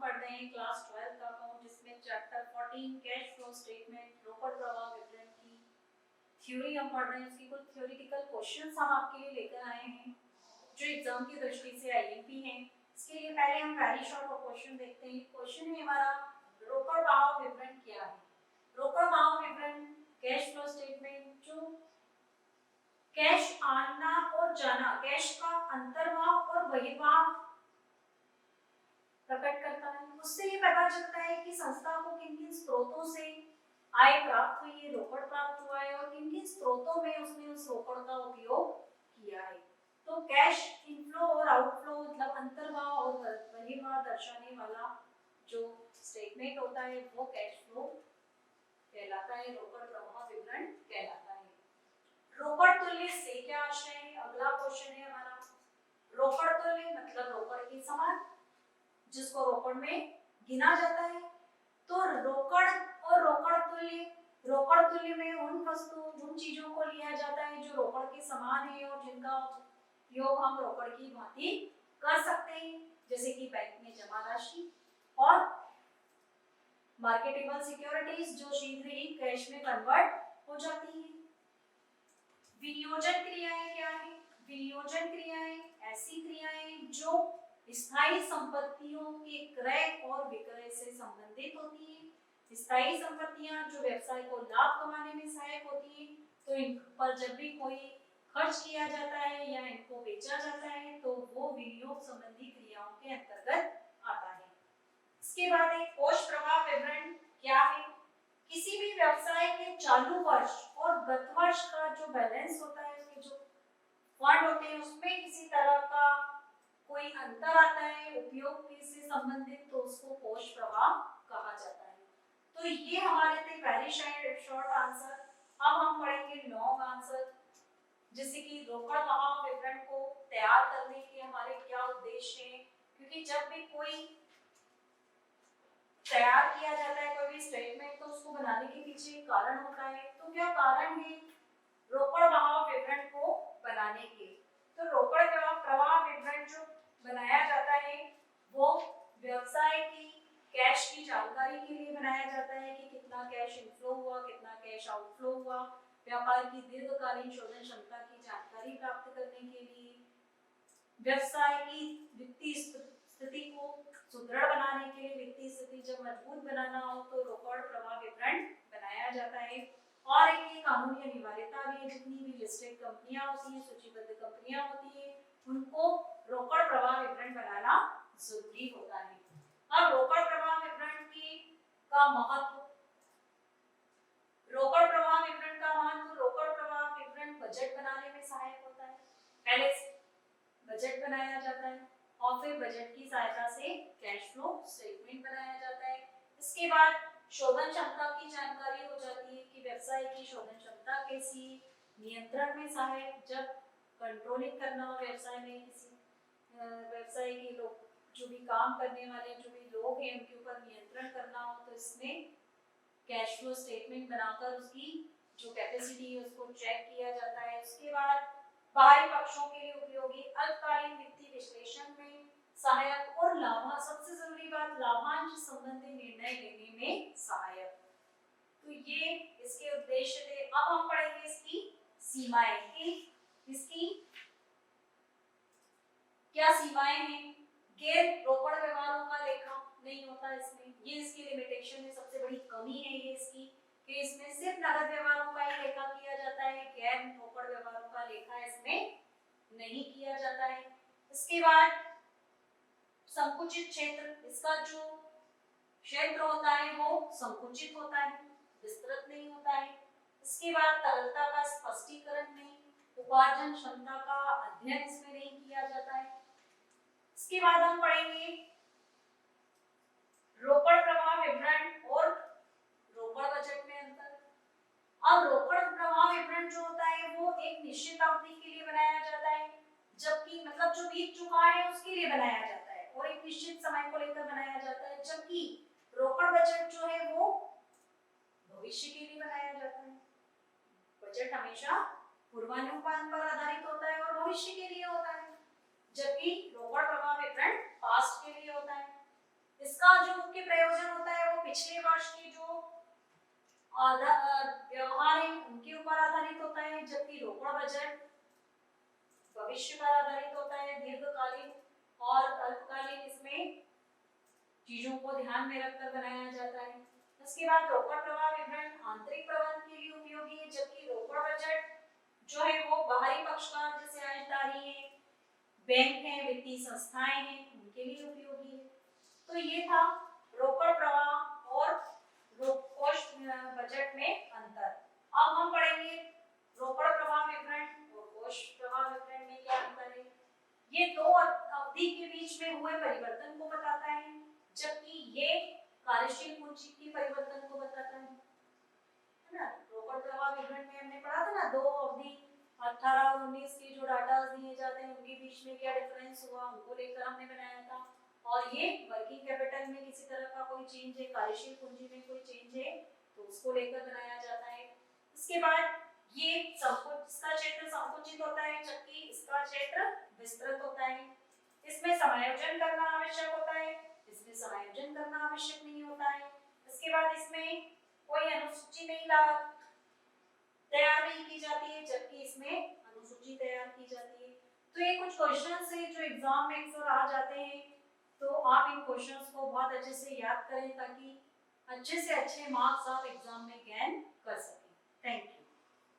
पढ़ रहे हैं क्लास 12 का अकाउंट, जिसमें चैप्टर 14 कैश फ्लो स्टेटमेंट रोकड़ प्रवाह विवरण की थ्योरी हम पढ़ रहे हैं। उसकी कुछ थ्योरेटिकल क्वेश्चंस हम आपके लिए लेकर आए हैं जो एग्जाम की दृष्टि से आईएमपी हैं। इसके लिए पहले हम वेरी शॉर्ट क्वेश्चन देखते हैं। क्वेश्चन है हमारा, रोकड़ प्रवाह विवरण क्या है? रोकड़ प्रवाह विवरण कैश फ्लो स्टेटमेंट जो कैश आना और जाना, कैश का अंतर्वाह और बहिर्वाह प्रकट करता है। उससे ये पता चलता है कि संस्था को किन किन स्रोतों से आय प्राप्त हुई है, रोकड़ प्राप्त हुआ है और किन किन स्रोतों में उसने उस रोकड़ का उपयोग किया है। तो कैश इनफ्लो और आउटफ्लो मतलब अंतर्वाह और बहिर्वाह दर्शाने वाला जो स्टेटमेंट होता है वो कैश फ्लो कहलाता है, रोकड़ प्रवाह विवरण कहलाता है। रोकड़ तुल्य से क्या आशय है? अगला क्वेश्चन है हमारा, रोकड़ तुल्य मतलब रोकड़ के समान, जिसको रोकड़ में गिना जाता है। तो रोकड़ और रोकड़ तुल्य में उन चीजों को लिया जाता है जो रोकड़ के समान है और जिनका उपयोग हम रोकड़ की भांति कर सकते हैं, जैसे कि बैंक में जमा राशि और मार्केटेबल सिक्योरिटीज जो शीघ्र ही कैश में कन्वर्ट हो जाती है। विनियोजन क्रियाएं क्या है? विनियोजन क्रियाएं ऐसी क्रियाएं जो स्थायी संपत्तियों के क्रय और विक्रय से संबंधित होती है। स्थायी संपत्तियां जो व्यवसाय को लाभ कमाने में सहायक होती है, तो इन पर जब भी कोई खर्च किया जाता है या इनको बेचा जाता है तो वो विनियोग संबंधी क्रियाओं के अंतर्गत आता है। इसके बाद एक कोष प्रवाह विवरण क्या है? किसी भी व्यवसाय के चालू वर्ष और गत वर्ष का जो बैलेंस होता है, उसके जो फंड होते हैं उसमें किसी तरह का कोई अंतर आता है उपयोग से संबंधित, तो उसको कोष प्रवाह कहा जाता है। तो ये हमारे थे वेरी शॉर्ट आंसर। अब हम पढ़ेंगे लॉन्ग आंसर, जैसे कि रोकड़ प्रवाह विवरण को तैयार करने के हमारे क्या उद्देश्य हैं, क्योंकि जब भी कोई तैयार किया जाता है कोई भी स्टेटमेंट तो उसको बनाने के पीछे एक कारण होता है। तो क्या कारण है रोकड़ प्रवाह विवरण को बनाने के? तो रोकड़ प्रवाह विवरण जो बनाया जाता है वो व्यवसाय की कैश की जानकारी के लिए बनाया जाता है कि कितना कैश इनफ्लो हुआ, कितना कैश आउटफ्लो हुआ, व्यापार की दीर्घकालीन शोधन क्षमता की जानकारी प्राप्त करने के लिए, व्यवसाय की वित्तीय स्थिति को सुदृढ़ बनाने के लिए, वित्तीय स्थिति जब मजबूत बनाना हो तो रोकड़ प्रवाह विवरण बनाया जाता है। और एक कानूनी अनिवार्यता भी है, जितनी भी लिस्टेड कंपनियां होती हैं, सूचीबद्ध कंपनियां होती हैं, उनको रोकड़ प्रवाह विवरण बनाना जरूरी होता है। अब रोकड़ प्रवाह विवरण का महत्व, रोकड़ प्रवाह विवरण का महत्व, रोकड़ प्रवाह विवरण बजट बनाने में सहायक होता है। पहले बजट बनाया जाता है और फिर बजट की सहायता से कैश फ्लो स्टेटमेंट बनाया जाता है। इसके बाद शोधन क्षमता की जानकारी हो जाती है कि व्यवसाय की शोधन क्षमता कैसी, नियंत्रण में सहायक, जब कंट्रोलिंग करना हो व्यवसाय में, किसी व्यवसाय के लोग जो भी काम करने वाले जो भी लोग हैं उनके ऊपर नियंत्रण करना हो तो इसमें कैश फ्लो स्टेटमेंट बनाकर उसकी जो कैपेसिटी है उसको चेक किया जाता है। उसके बाद बाहरी पक्षों के लिए उपयोगी अल्पकालीन वित्तीय विश्लेषण में सहायक और लाभांश, सबसे जरूरी बात लाभांश संबंधी निर्णय लेने में सहायक। तो ये इसके उद्देश्य थे। अब हम पढ़ेंगे इसकी सीमाएं कि इसकी क्या सीमाएं हैं। गैर रोकड़ व्यवहारों का लेखा नहीं होता इसमें, ये इसकी लिमिटेशन है, सबसे बड़ी कमी है ये इसकी कि इसमें सिर्फ नगद व्यवहारों का ही लेखा किया जाता है, गैर रोकड़ व्यवहारों का लेखा इसमें नहीं किया जाता है। इसके बाद संकुचित क्षेत्र, इसका जो क्षेत्र होता है वो संकुचित होता है, विस्तृत नहीं होता है। इसके बाद तरलता का स्पष्टीकरण नहीं, उपार्जन क्षमता का अध्ययन इसमें नहीं किया जाता है। इसके बाद हम पढ़ेंगे रोकड़ प्रवाह विवरण और रोकड़ बजट में अंतर। अब रोकड़ प्रवाह विवरण जो होता है वो एक निश्चित अवधि के लिए बनाया जाता है, जबकि मतलब जो बीत चुका है उसके लिए बनाया जाता है और एक निश्चित समय को लेकर बनाया जाता है, जबकि रोकड़ बजट जो है वो भविष्य के लिए बनाया जाता है। बजट हमेशा पूर्वानुमान पर आधारित होता है और भविष्य के लिए होता है, जबकि रोकड़ प्रवाह विवरण पास्ट के लिए होता है। इसका इसका जो मुख्य प्रयोजन होता है वो पिछले वर्ष के जो व्यवहार है उनके ऊपर आधारित होता है, जबकि रोकड़ बजट भविष्य पर आधारित होता है, दीर्घकालीन और अल्पकालीन इसमें चीजों को ध्यान में रखकर बनाया जाता है। उसके बाद रोकड़ प्रवाह विवरण आंतरिक प्रबंधन के लिए उपयोगी है, जबकि रोकड़ बजट जो है वो बाहरी पक्षकार जैसे आयतदारी है, बैंक है, वित्तीय संस्थाएं हैं, उनके लिए उपयोगी है। तो ये था रोकड़ प्रवाह और कोष बजट में अंतर। अब हम पढ़ेंगे रोकड़ प्रवाह विवरण और कोष प्रवाह विवरण में क्या अंतर है। ये दो अवधि के बीच में हुए परिवर्तन को बताता है, जबकि ये कार्यशील पूंजी के परिवर्तन को बताता है ना। रोकड़ प्रवाह विवरण में हमने पढ़ा था ना, दो अवधि 18 और 19 के जो डाटा दिए जाते हैं उनके बीच में क्या डिफरेंस हुआ उनको लेकर हमने बनाया था। और ये वर्किंग कैपिटल में किसी तरह का कोई चेंज है, कार्यशील पूंजी में कोई चेंज है तो उसको लेकर बनाया जाता है। इसके बाद ये इसका क्षेत्र संकुचित होता है, जबकि इसका क्षेत्र विस्तृत होता है। इसमें समायोजन करना आवश्यक होता है, इसमें समायोजन करना आवश्यक नहीं होता है। इसके बाद इसमें कोई अनुसूची तैयार नहीं की जाती है, जबकि इसमें अनुसूची तैयार की जाती है। तो ये कुछ क्वेश्चंस हैं जो एग्जाम में अक्सर आ जाते हैं, तो आप इन क्वेश्चंस को बहुत अच्छे से याद करें ताकि अच्छे से अच्छे मार्क्स आप एग्जाम में गेन कर सकें। Thank you.